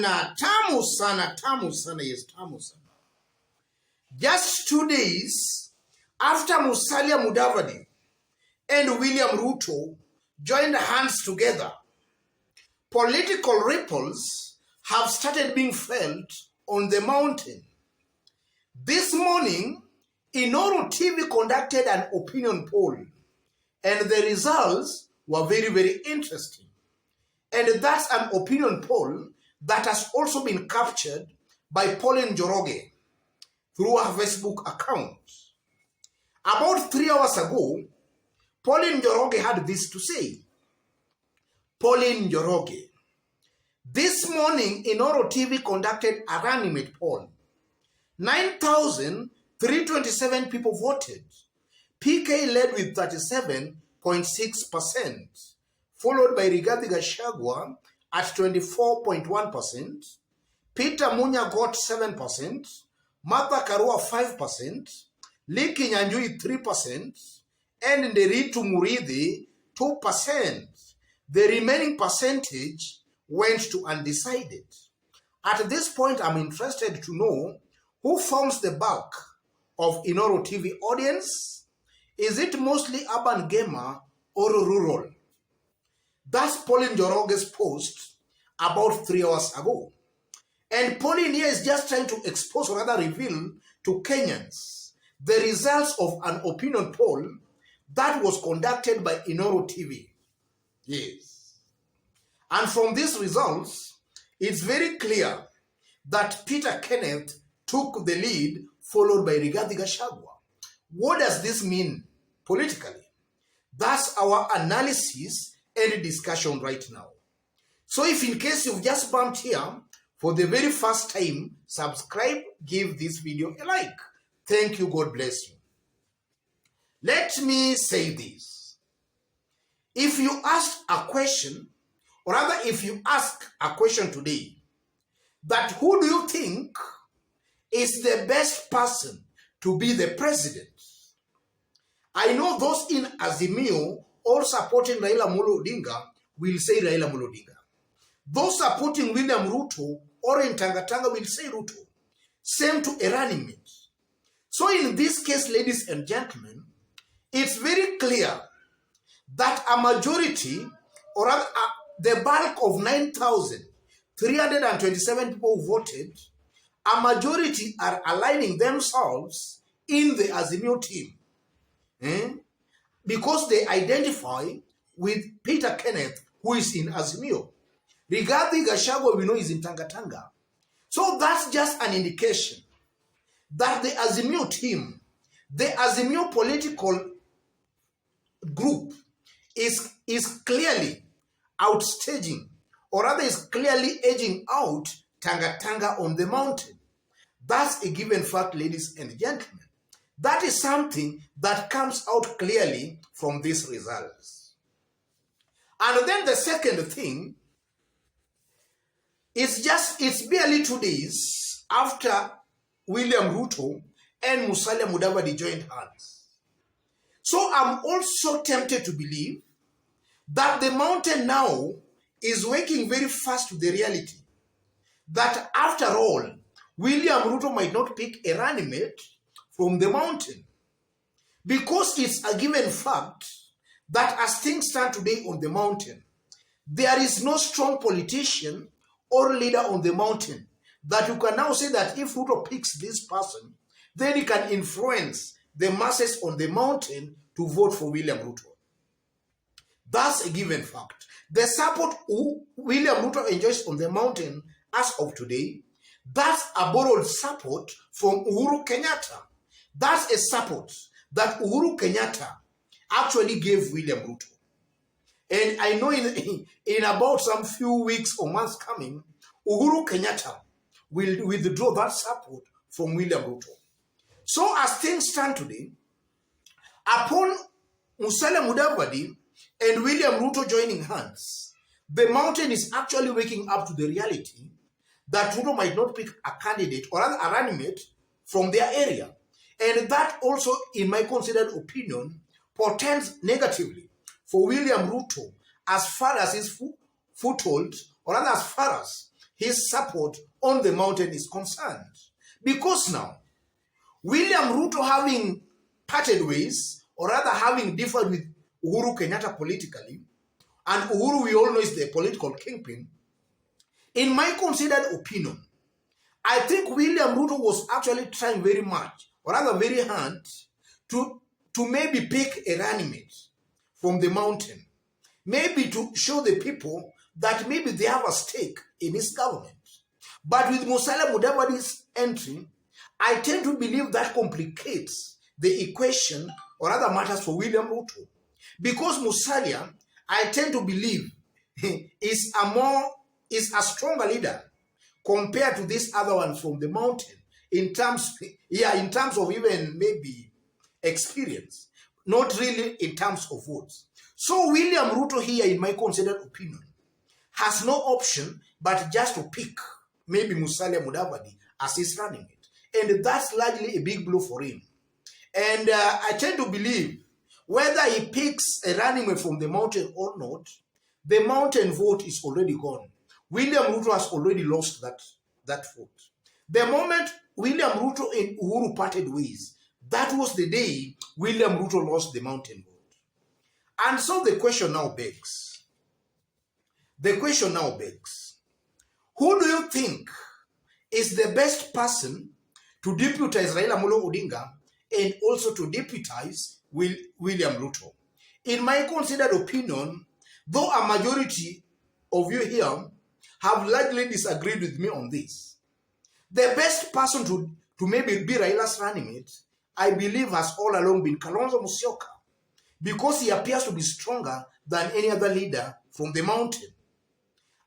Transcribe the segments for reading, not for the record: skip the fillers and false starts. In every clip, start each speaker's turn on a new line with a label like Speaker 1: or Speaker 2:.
Speaker 1: sana, tamu sana, yes, tamu sana. Just 2 days after Musalia Mudavadi and William Ruto joined hands together, political ripples have started being felt on the mountain. This morning, Inooro TV conducted an opinion poll, and the results were very, very interesting. And that's an opinion poll that has also been captured by Pauline Njoroge through her Facebook account. About 3 hours ago, Pauline Njoroge had this to say. Pauline Njoroge: this morning, Inooro TV conducted a running poll. 9,327 people voted. PK led with 37.6%, followed by Rigathi Gachagua at 24.1%. Peter Munya got 7%, Martha Karua 5%, Lee Kinyanjui 3%, and Nderitu Murithi 2%. The remaining percentage went to undecided. At this point, I'm interested to know who forms the bulk of Inooro TV audience. Is it mostly urban gamer or rural? That's Pauline Njoroge's post about 3 hours ago. And Pauline here is just trying to expose or rather reveal to Kenyans the results of an opinion poll that was conducted by Inooro TV. Yes. And from these results, it's very clear that Peter Kenneth took the lead, followed by Rigathi Gachagua. What does this mean politically? That's our analysis and discussion right now. So if in case you've just bumped here for the very first time, subscribe, give this video a like. Thank you, God bless you. Let me say this. If you ask a question, or rather if you ask a question today, that who do you think is the best person to be the president? I know those in Azimio or supporting Raila Amolo Odinga will say Raila Amolo Odinga. Those supporting William Ruto or in Tangatanga will say Ruto. Same to a running mate. So in this case, ladies and gentlemen, it's very clear that a majority, or rather the bulk of 9,327 people who voted, a majority are aligning themselves in the Azimio team. Because they identify with Peter Kenneth, who is in Azimio. Rigathi Gachagua, we know, is in Tangatanga. So that's just an indication that the Azimio team, the Azimio political group is clearly outstaging, or rather is clearly edging out Tangatanga on the mountain. That's a given fact, ladies and gentlemen. That is something that comes out clearly from these results. And then the second thing is it's barely 2 days after William Ruto and Musalia Mudavadi joined hands. So I'm also tempted to believe that the mountain now is waking very fast to the reality that after all, William Ruto might not pick a running mate from the mountain, because it's a given fact that as things stand today on the mountain, there is no strong politician or leader on the mountain that you can now say that if Ruto picks this person, then he can influence the masses on the mountain to vote for William Ruto. That's a given fact. The support William Ruto enjoys on the mountain as of today, that's a borrowed support from Uhuru Kenyatta. That's a support that Uhuru Kenyatta actually gave William Ruto. And I know in about some few weeks or months coming, Uhuru Kenyatta will withdraw that support from William Ruto. So as things stand today, upon Musalia Mudavadi and William Ruto joining hands, the mountain is actually waking up to the reality that Ruto might not pick a candidate or a running mate from their area. And that also, in my considered opinion, portends negatively for William Ruto as far as his foothold, or rather as far as his support on the mountain is concerned. Because now, William Ruto having parted ways, or rather having differed with Uhuru Kenyatta politically, and Uhuru we all know is the political kingpin, in my considered opinion, I think William Ruto was actually trying very much, or rather very hard, to maybe pick a running mate from the mountain. Maybe to show the people that maybe they have a stake in his government. But with Musalia Mudavadi's entry, I tend to believe that complicates the equation or other matters for William Ruto. Because Musalia, I tend to believe, is a stronger leader compared to this other one from the mountain in terms of even maybe experience, not really in terms of votes. So William Ruto here, in my considered opinion, has no option but just to pick maybe Musalia Mudavadi as his running mate. And that's largely a big blow for him. And I tend to believe whether he picks a running mate from the mountain or not, the mountain vote is already gone. William Ruto has already lost that vote. The moment William Ruto and Uhuru parted ways, that was the day William Ruto lost the mountain vote. And so the question now begs, who do you think is the best person to deputize Raila Amolo Odinga and also to deputize William Ruto? In my considered opinion, though a majority of you here have largely disagreed with me on this, the best person to maybe be Raila's running mate, I believe, has all along been Kalonzo Musyoka, because he appears to be stronger than any other leader from the mountain.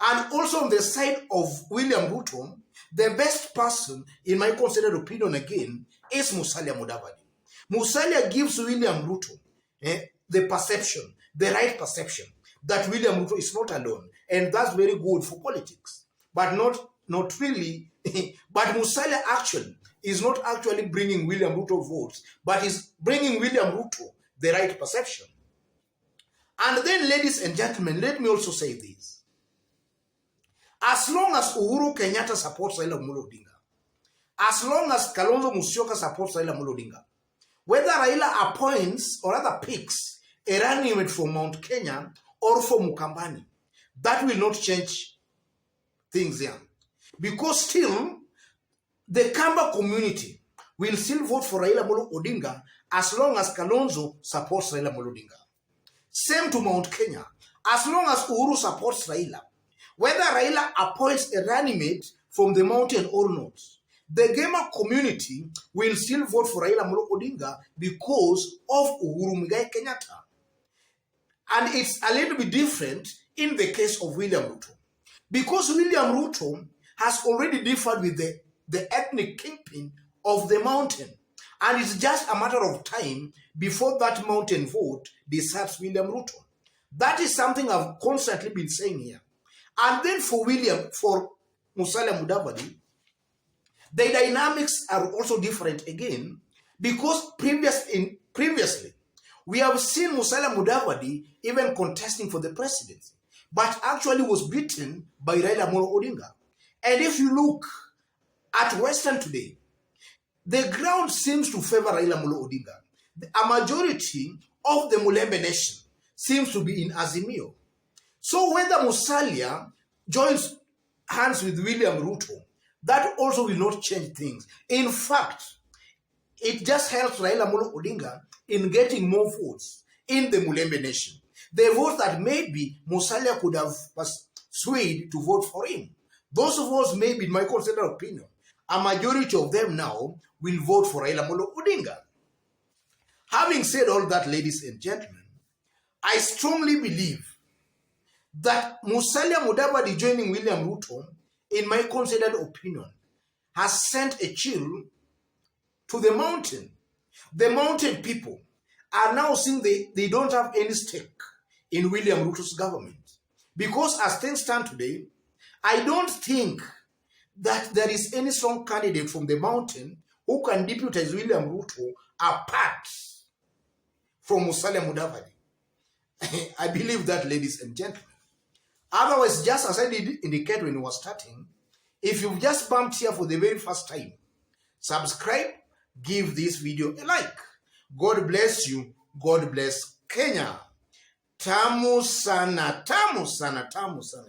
Speaker 1: And also on the side of William Ruto, the best person, in my considered opinion again, is Musalia Mudavadi. Musalia gives William Ruto the right perception, that William Ruto is not alone. And that's very good for politics. But not really. But Musalia actually is not actually bringing William Ruto votes, but is bringing William Ruto the right perception. And then, ladies and gentlemen, let me also say this. As long as Uhuru Kenyatta supports Raila Amolo Odinga, as long as Kalonzo Musyoka supports Raila Amolo Odinga, whether Raila appoints or rather picks a running mate from Mount Kenya or from Mukambani, that will not change things here. Because still, the Kamba community will still vote for Raila Amolo Odinga as long as Kalonzo supports Raila Amolo Odinga. Same to Mount Kenya. As long as Uhuru supports Raila, whether Raila appoints a running mate from the mountain or not, the Gema community will still vote for Raila Amolo Odinga because of Uhuru Muigai Kenyatta. And it's a little bit different in the case of William Ruto. Because William Ruto has already differed with the ethnic kingpin of the mountain. And it's just a matter of time before that mountain vote decides William Ruto. That is something I've constantly been saying here. And then for Musalia Mudavadi, the dynamics are also different again, because previously, we have seen Musalia Mudavadi even contesting for the presidency, but actually was beaten by Raila Amolo Odinga. And if you look at Western today, the ground seems to favor Raila Amolo Odinga. A majority of the Mulembe nation seems to be in Azimio. So whether Musalia joins hands with William Ruto, that also will not change things. In fact, it just helps Raila Amolo Odinga in getting more votes in the Mulembe nation. The votes that maybe Musalia could have persuaded to vote for him. Those votes, maybe, in my considered opinion, a majority of them now will vote for Raila Amolo Odinga. Having said all that, ladies and gentlemen, I strongly believe that Musalia Mudavadi joining William Ruto, in my considered opinion, has sent a chill to the mountain. The mountain people are now seeing they don't have any stake in William Ruto's government. Because as things stand today, I don't think that there is any strong candidate from the mountain who can deputize William Ruto apart from Musalia Mudavadi. I believe that, ladies and gentlemen. Otherwise, just as I did indicate when we were starting, if you've just bumped here for the very first time, subscribe, give this video a like. God bless you. God bless Kenya. Tamu sana, tamu sana, tamu sana.